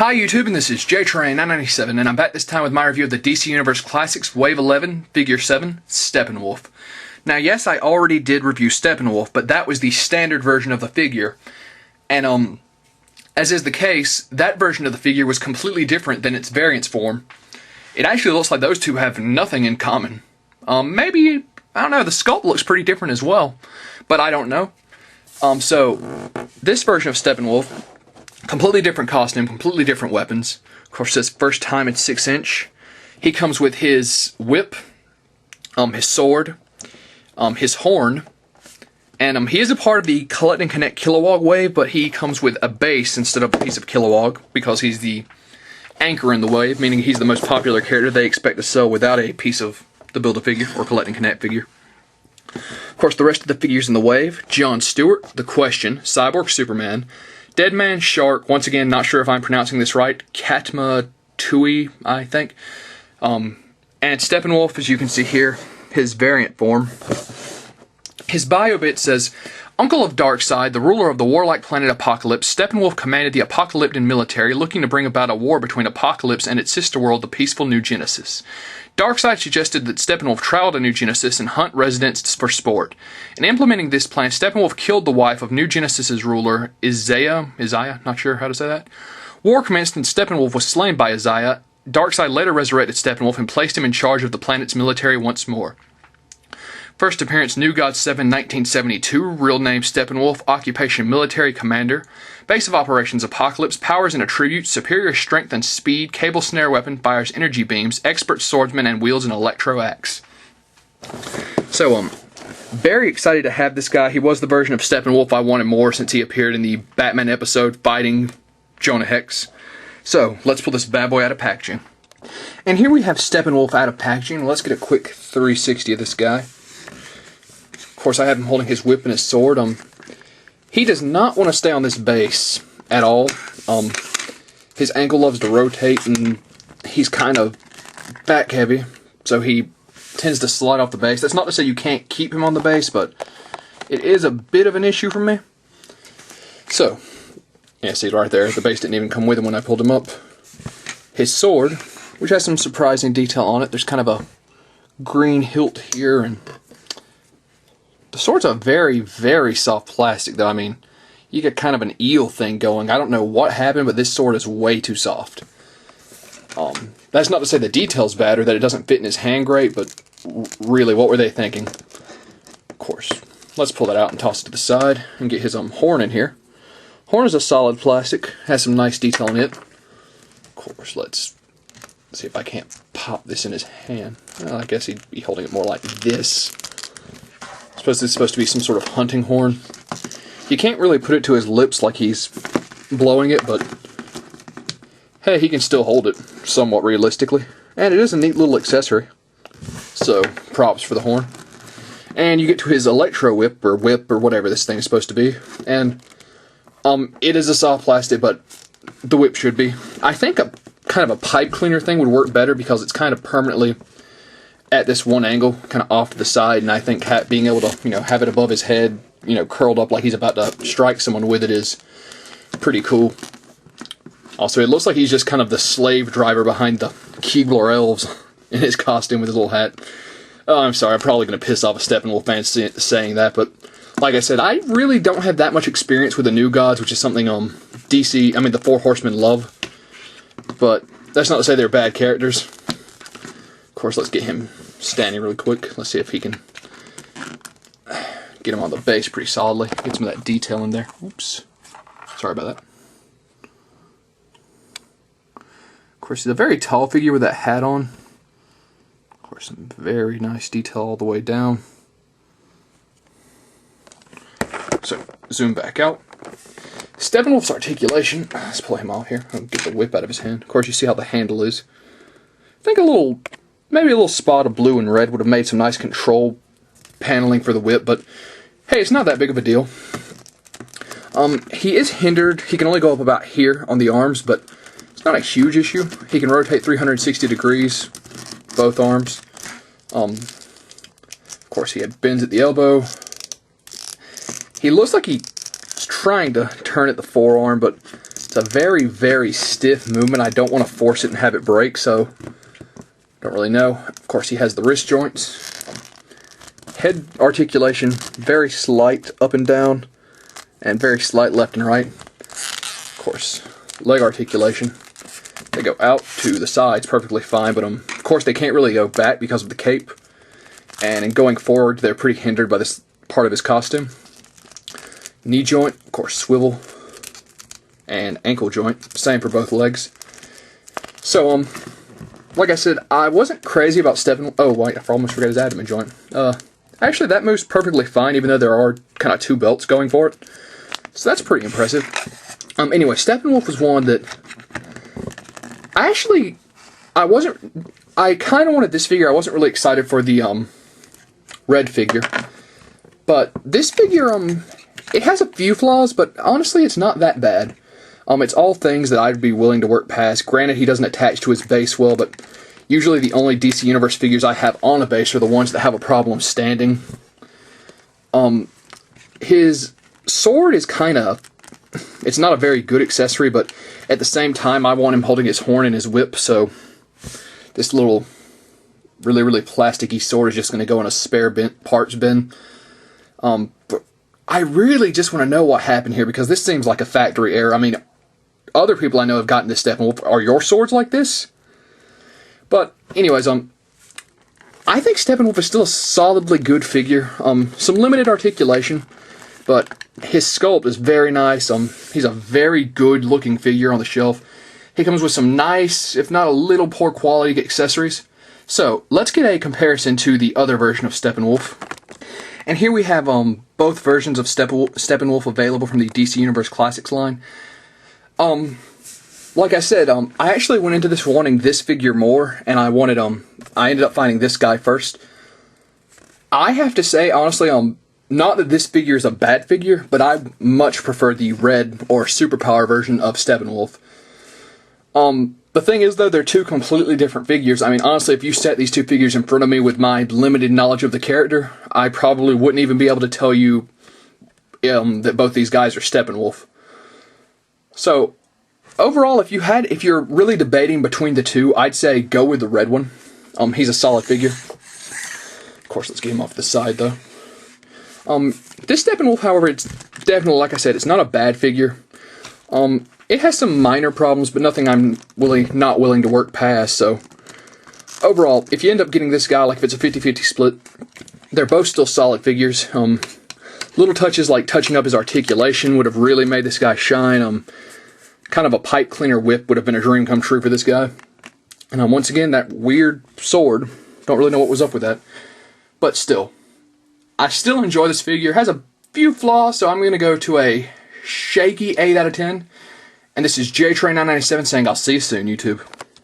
Hi YouTube, and this is JTrain997, and I'm back this time with my review of the DC Universe Classics Wave 11, Figure 7, Steppenwolf. Now yes, I already did review Steppenwolf, but that was the standard version of the figure, and as is the case, that version of the figure was completely different than its variants form. It actually looks like those two have nothing in common. Maybe, I don't know, the sculpt looks pretty different as well, but I don't know. So, this version of Steppenwolf, completely different costume, completely different weapons. Of course, this first time it's 6-inch. He comes with his whip, his sword, his horn, and he is a part of the Collect and Connect Kilowog wave, but he comes with a base instead of a piece of Kilowog because he's the anchor in the wave, meaning he's the most popular character they expect to sell without a piece of the Build-A-Figure or Collect and Connect figure. Of course, the rest of the figures in the wave: John Stewart, The Question, Cyborg Superman, Deadman Shark, once again, not sure if I'm pronouncing this right, Katma Tui, I think, and Steppenwolf, as you can see here, his variant form. His bio bit says, Uncle of Darkseid, the ruler of the warlike planet Apocalypse, Steppenwolf commanded the Apocalyptan military, looking to bring about a war between Apocalypse and its sister world, the peaceful New Genesis. Darkseid suggested that Steppenwolf travel to New Genesis and hunt residents for sport. In implementing this plan, Steppenwolf killed the wife of New Genesis's ruler, Isaiah, not sure how to say that. War commenced and Steppenwolf was slain by Isaiah. Darkseid later resurrected Steppenwolf and placed him in charge of the planet's military once more. First appearance, New God 7, 1972, real name Steppenwolf, occupation military commander, base of operations Apocalypse, powers and attributes, superior strength and speed, cable snare weapon, fires energy beams, expert swordsman, and wields an electro axe. So, very excited to have this guy. He was the version of Steppenwolf I wanted more since he appeared in the Batman episode fighting Jonah Hex. So, let's pull this bad boy out of packaging. And here we have Steppenwolf out of packaging. Let's get a quick 360 of this guy. Of course, I have him holding his whip and his sword. He does not want to stay on this base at all. His ankle loves to rotate, and he's kind of back heavy, so he tends to slide off the base. That's not to say you can't keep him on the base, but it is a bit of an issue for me. So, yeah, see right there, the base didn't even come with him when I pulled him up. His sword, which has some surprising detail on it. There's kind of a green hilt here, and the sword's a very, very soft plastic, though. I mean, you get kind of an eel thing going. I don't know what happened, but this sword is way too soft. That's not to say the detail's bad or that it doesn't fit in his hand great, but really, what were they thinking? Of course, let's pull that out and toss it to the side and get his horn in here. Horn is a solid plastic, has some nice detail in it. Of course, let's see if I can't pop this in his hand. Well, I guess he'd be holding it more like this. I suppose it's supposed to be some sort of hunting horn. You can't really put it to his lips like he's blowing it, but hey, he can still hold it somewhat realistically. And it is a neat little accessory. So, props for the horn. And you get to his electro whip or whatever this thing is supposed to be. And it is a soft plastic, but the whip should be. I think a kind of a pipe cleaner thing would work better because it's kind of permanently at this one angle, kind of off to the side, and I think being able to, have it above his head, curled up like he's about to strike someone with it is pretty cool. Also, it looks like he's just kind of the slave driver behind the Keebler elves in his costume with his little hat. Oh, I'm sorry, I'm probably going to piss off a Steppenwolf fan saying that, but like I said, I really don't have that much experience with the New Gods, which is something the Four Horsemen love, but that's not to say they're bad characters. Of course, let's get him standing really quick. Let's see if he can get him on the base pretty solidly. Get some of that detail in there. Oops. Sorry about that. Of course, he's a very tall figure with that hat on. Of course, some very nice detail all the way down. So, zoom back out. Steppenwolf's articulation. Let's pull him off here. I'll get the whip out of his hand. Of course, you see how the handle is. I think maybe a little spot of blue and red would have made some nice control paneling for the whip, but hey, it's not that big of a deal. He is hindered. He can only go up about here on the arms, but it's not a huge issue. He can rotate 360 degrees, both arms. Of course, he had bends at the elbow. He looks like he's trying to turn at the forearm, but It's a very, very stiff movement. I don't want to force it and have it break, so don't really know. Of course, he has the wrist joints. Head articulation, very slight up and down, and very slight left and right. Of course, leg articulation. They go out to the sides perfectly fine, but of course they can't really go back because of the cape. And in going forward, they're pretty hindered by this part of his costume. Knee joint, of course, swivel. And ankle joint, same for both legs. So, like I said, I wasn't crazy about Steppenwolf. Oh, wait, I almost forgot his abdomen joint. Actually, that moves perfectly fine, even though there are kind of two belts going for it. So that's pretty impressive. Anyway, Steppenwolf was one that I kind of wanted this figure. I wasn't really excited for the red figure. But this figure, it has a few flaws, but honestly, it's not that bad. It's all things that I'd be willing to work past. Granted, he doesn't attach to his base well, but usually the only DC Universe figures I have on a base are the ones that have a problem standing. His sword is kind of... It's not a very good accessory, but at the same time, I want him holding his horn and his whip, so this little really, really plasticky sword is just going to go in a spare parts bin. But I really just want to know what happened here, because this seems like a factory error. I mean, other people I know have gotten this Steppenwolf. Are your swords like this? But anyways, I think Steppenwolf is still a solidly good figure. Some limited articulation, but his sculpt is very nice. He's a very good looking figure on the shelf. He comes with some nice, if not a little poor quality accessories. So let's get a comparison to the other version of Steppenwolf. And here we have both versions of Steppenwolf available from the DC Universe Classics line. Like I said, I actually went into this wanting this figure more, and I ended up finding this guy first. I have to say, honestly, not that this figure is a bad figure, but I much prefer the red or superpower version of Steppenwolf. The thing is, though, they're two completely different figures. I mean, honestly, if you set these two figures in front of me with my limited knowledge of the character, I probably wouldn't even be able to tell you that both these guys are Steppenwolf. So, overall, if you're really debating between the two, I'd say go with the red one. He's a solid figure. Of course, let's get him off the side, though. This Steppenwolf, however, it's definitely, like I said, it's not a bad figure. It has some minor problems, but nothing I'm not willing to work past, so overall, if you end up getting this guy, like if it's a 50-50 split, they're both still solid figures. Little touches like touching up his articulation would have really made this guy shine. Kind of a pipe cleaner whip would have been a dream come true for this guy. And once again, that weird sword, don't really know what was up with that, but still, I still enjoy this figure. It has a few flaws, so I'm going to go to a shaky 8 out of 10. And this is JTrain997 saying I'll see you soon, YouTube.